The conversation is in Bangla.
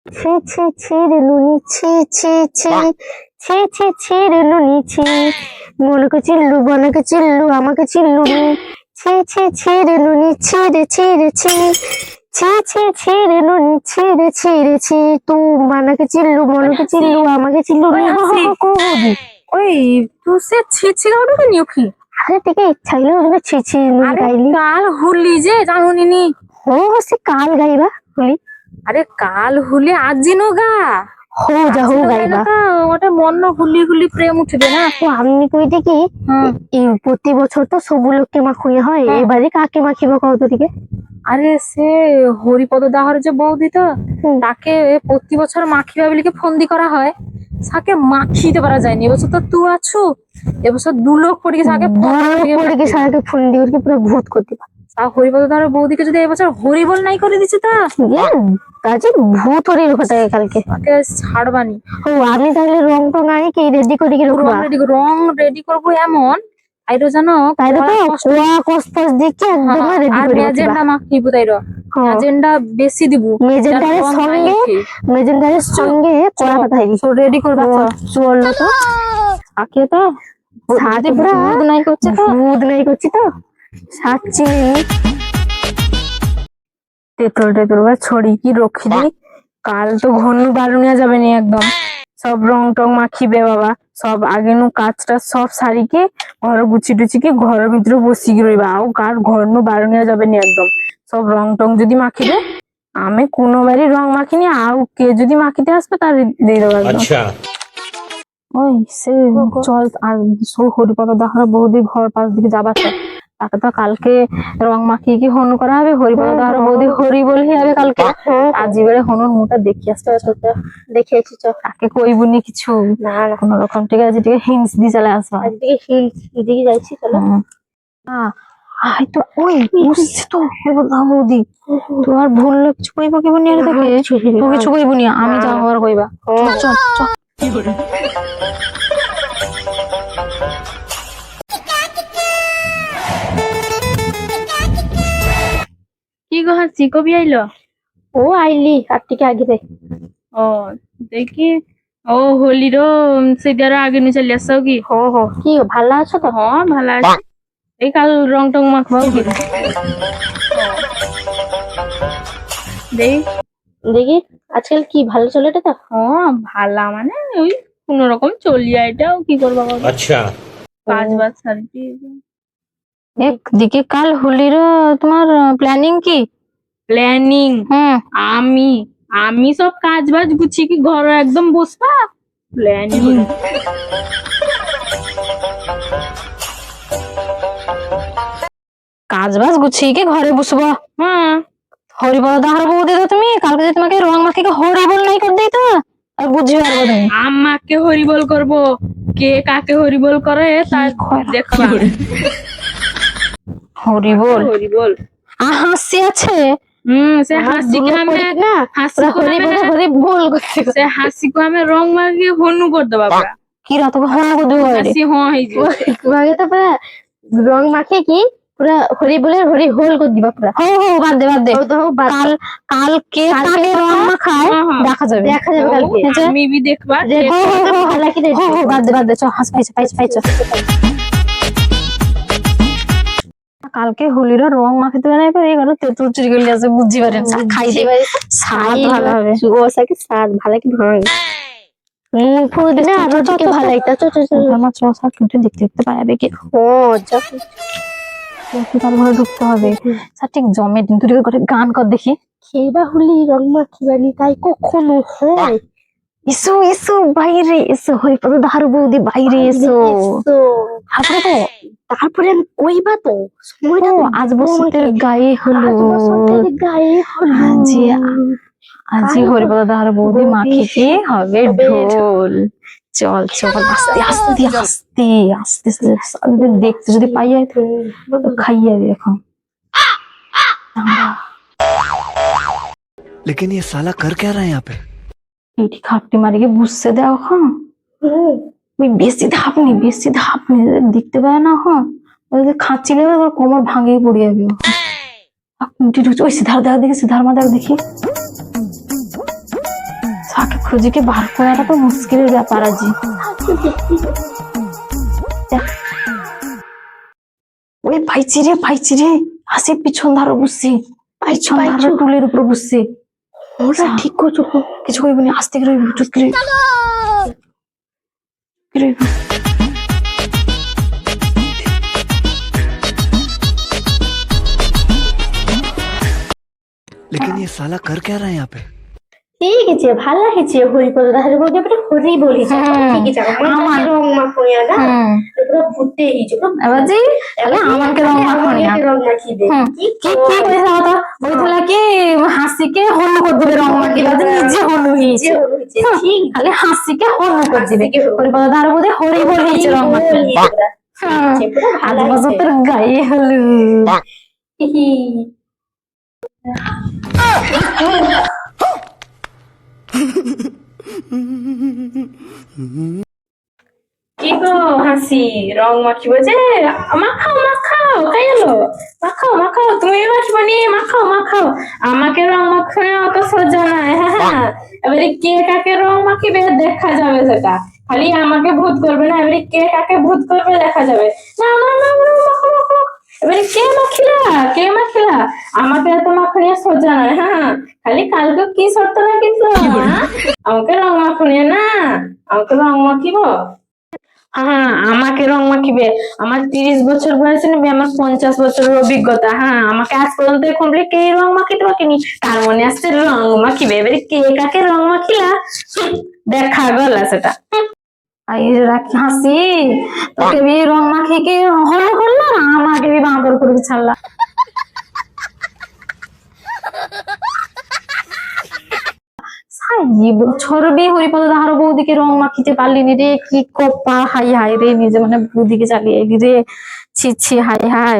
ছি ছি ছি রে নুনি ছি ছি ছি ছি ছি ছি রে নুনি ছি মনকে চিল্লু বনকে চিল্লু আমাকে চিল্লু ছি ছি ছি রে নুনি ছি রে ছি রে ছি ছি ছি ছি রে নুনি ছি রে ছি রে ছি তু মানাকে চিল্লু মনকে চিল্লু আমাকে চিল্লু ওই তুই সে ছিছি গাউটা কেন কি? আরে থেকে ইচ্ছা হইলো ওখানে ছি ছি নুনি আরে গাইলি কাল হুলি যে জানুনি নি। হো সে কাল গাইবা হলি আরে কাল হুলি আজি নো গা হো যা হো গাইবা তো ওটা মন হুলি হুলি প্রেম উঠবে না। তো আমি কইতে কি এই প্রতি বছর তো সবু লোককে মাখুয়া হয় এবারে কাকে মাখিব কত দিকে আরে সে হরিপদ দাহর যে বৌদি তো তাকে প্রতি বছর মাখিবা বলিকে ফন্দি করা হয়, সাকে মাখিতে পারা যায়নি। এবছর তো তুই আছু, এবছর 2 লোক পড়ে গেছে আগে পড়ে কি সারাকে ফুল দিয়ে কি পুরো ভূত করতে পারে হরিপদ দাহর বৌদিকে যদি এবছর হরিবল নাই করে দিচ্ছে তা কাজে ভূত ওরে কথা কালকে তাকে ছাড়বানি। ও আমি তাহলে রং টং আনি কি রেডি করে কি রাখবা রং রেডি করবো এমন আইরো জানো তাইলে তো কোয়া কস্পস দিকে একদম রেডি আর করে মেজেন্ডা মাখিবো তাইরো মেজেন্ডা বেশি দিব মেজেন্ডারের সঙ্গে কোয়া কথা রেডি করবা চলো তো আকে তো সাথে পুরো দুধ নাই করছে তো দুধ নাই করছি তো সাচ্ছি তেতল টেতল ছড়ি কি রক্ষি দি কাল তো ঘন বারুনিয়া যাবে নি একদম সব রং টং মাখিবে বাবা সব আগে নু কাজটা সব সারিকে ঘর গুছি টুচিকে ঘরের ভিতরে বসি রইবা আও কার ঘর নু বারুনিয়া যাবে নি একদম সব রং টং যদি মাখিবে আমি কোনো বাড়ি রং মাখিনি আও কে যদি মাখিতে আসবে তার দিয়ে দেবো আচ্ছা ওই সে চল আর হরিপদ দাহর বৌদি ঘর পাশ দিকে যাবাচ্ছে তাকে তো কালকে রং মাখিয়ে কি হনু করা হবে হরিপদ দাহর বৌদি হরি বলহি হবে কালকে আজি বেড়ে হনুর মুখটা দেখি আসতে দেখিয়েছি চ তাকে কইবুনি কিছু না কোন রকম ঠিক আছে ঠিক হিন্স দিয়ে চলে আসবা আজকে হিলস দিকে যাচ্ছি চলো আই তো ওই বুঝছি তো হরিপদ দাহর বৌদি তো আর ভুল কিছু কইব কি বনি আর দেখে তুই কিছু কইবুনি আমি যা হওয়ার কইবা চল চল কি গো হাসি কবি আইলো? ও আইলি আর থেকে আগে দে ও দেখি ও হোলিরও সেদিন আগে নিয়ে চলে আসছো কি? হো হো কি ভালো আছো তো হ্যাঁ ভালো আছে। এই কাল রং টং মাখবাও কি? দেখি আজকাল কি ভালো চলে এটা তো হ্যাঁ ভালা মানে ওই কোন রকম চলিয়া এটাও কি করবা আচ্ছা কাজ বাজ সারতি একদিকে কাল হোলিরও তোমার প্ল্যানিং কি? প্ল্যানিং আমি আমি সব কাজ বাজ গুছিয়ে কি ঘরে একদম বসবা প্ল্যানিং কাজ বাজ গুছিয়ে কি ঘরে বসবো। হরিবল দাহর বৌদি তো তুমি কালকে যদি তোমাকে রং মাখিয়ে হরিবল নাই করে দেই তো আর বুঝি পারবো তুমি আমাকে হরিবল করব কে কাকে হরিবল করে তাই দেখবা হরিবল হরিবল হাসি আছে সে হাসিকে আমি সে হাসিকে আমি রং মাখিয়ে হনু করে দেবা কি রাত হনু করে দেবো হাসি হয়ে তো পুরা রং মাখে কি পুরা হরি বলে হরি হোল করে দিবা পুরা বাদ দে কাল কালকে কাকে রং মাখায় দেখা যাবে কালকে আমি भी দেখবা বাদ দে চ হাস পাইছ কালকে হোলির রং মাখিতে নাই পারে এগুলো তেতুল চুরি করলে আছে বুঝি পারেন খাইতে পারে স্বাদ ভালো হবে ও সাকি স্বাদ ভালো কি ভালো ফুল দিলে আরো যত ভালো এটা আমার চসা কিন্তু দেখতে দেখতে পাবে কি ও যা তার ঘরে ঢুকতে হবে স্যার ঠিক জমে দিন তুই করে গান কর দেখি খেবা হলি রং মাখিবানি তাই কখনো হয় এসো এসো বাইরে এসো হরিপদ দাহর বৌদি বাইরে এসো তারপরে আমি কইবা তো সময়টা আজ বসন্তের গায়ে হলো আজি হরিপদ দাহর বৌদি মাখিতে হবে ঢোল চল চল আস্তে আস্তে আস্তে আস্তে আস্তে দেখতে যদি পাই যায় তো খাইয়ে দে এখন लेकिन ये साला कर क्या रहा है यहाँ पे এটি খাপটি মারিকে বুঝতে দাও এখন বেশি ধাপনি দেখতে পায় না এখন খাচ্ছি লেবে তোর কোমর ভাঙিয়ে পড়ে যাবে ওই সিধার দেখ দেখি সিধার মা দেখ দেখি ফুজিকে বার করাটা তো মুশকিলের ব্যাপার আজি। ওই পাইছি রে হাসি পিছন ধারো বসছে, পিছন ধারো টুলের উপর বসছে। ওরা ঠিক করছো, কিছু কইবি না, আস্তে করে রইবি, চুপ করে রইবি। लेकिन ये साला कर क्या रहा है यहाँ पे? ঠিক আছে, ভালো হয়েছে। হরিপদ দাহের বলতে একটা হরি বলিছে, ঠিক আছে। আমার রং মাখনিয়া না পুরো ফুটে হইছে পুরো। এবার জি তাহলে আমাকে রং মাখনিয়া রং মাখিবে কি কি কইছ দাদা, ওইগুলা কি হাসিকে হনু করে দিবে রং মাখিবা, নিজে হনু হইছে। ঠিক তাহলে হাসিকে হনু করে দিবে, হরিপদ দাহের বলতে হরি বলিছে রং মাখিবা। আজ বাজে তোর গায়ে হলু। কি গো হাসি, রং মাখিব যে? মাখাও খাই এলো, মাখাও তুমি মাখবো নি, মাখাও। আমাকে রং মাখানো অত সোজা নাই। হ্যাঁ, এবারে কে কাকে রং মাখিবে দেখা যাবে, সেটা খালি আমাকে ভূত করবে না, এবারে কে কাকে ভূত করবে দেখা যাবে। না মাখো। এবারে কে মাখিলা আমাকে এত মাখনিয়া সোজা নয়। হ্যাঁ, খালি কালকে কি শর্ত লাগিয়েছিল, আমাকে রং মাখনিয়া না, আমাকে রং মাখিব। হ্যাঁ, আমাকে রং মাখিবে। আমার 30 বছর বয়স নেবে, আমার 50 বছরের অভিজ্ঞতা। হ্যাঁ, আমাকে আজ পর্যন্ত এখন কে রং মাখিতে পারিনি, তার মনে আসছে রং মাখিবে। এবারে কে কাকে রং মাখিলা দেখা গেল সেটা। হাসি তোকে বি রং মাখিয়ে কে হলো করলো না, আমাকে বি বাঁদর করে ছাড়লা। ছড়বে হরিপদ দাহার বৌদিকে রং মাখিতে পারলিনি রে, কি কপা, হাই রে, নিজে মানে বৌদিকে চালিয়ে এলি রে, ছি হাই।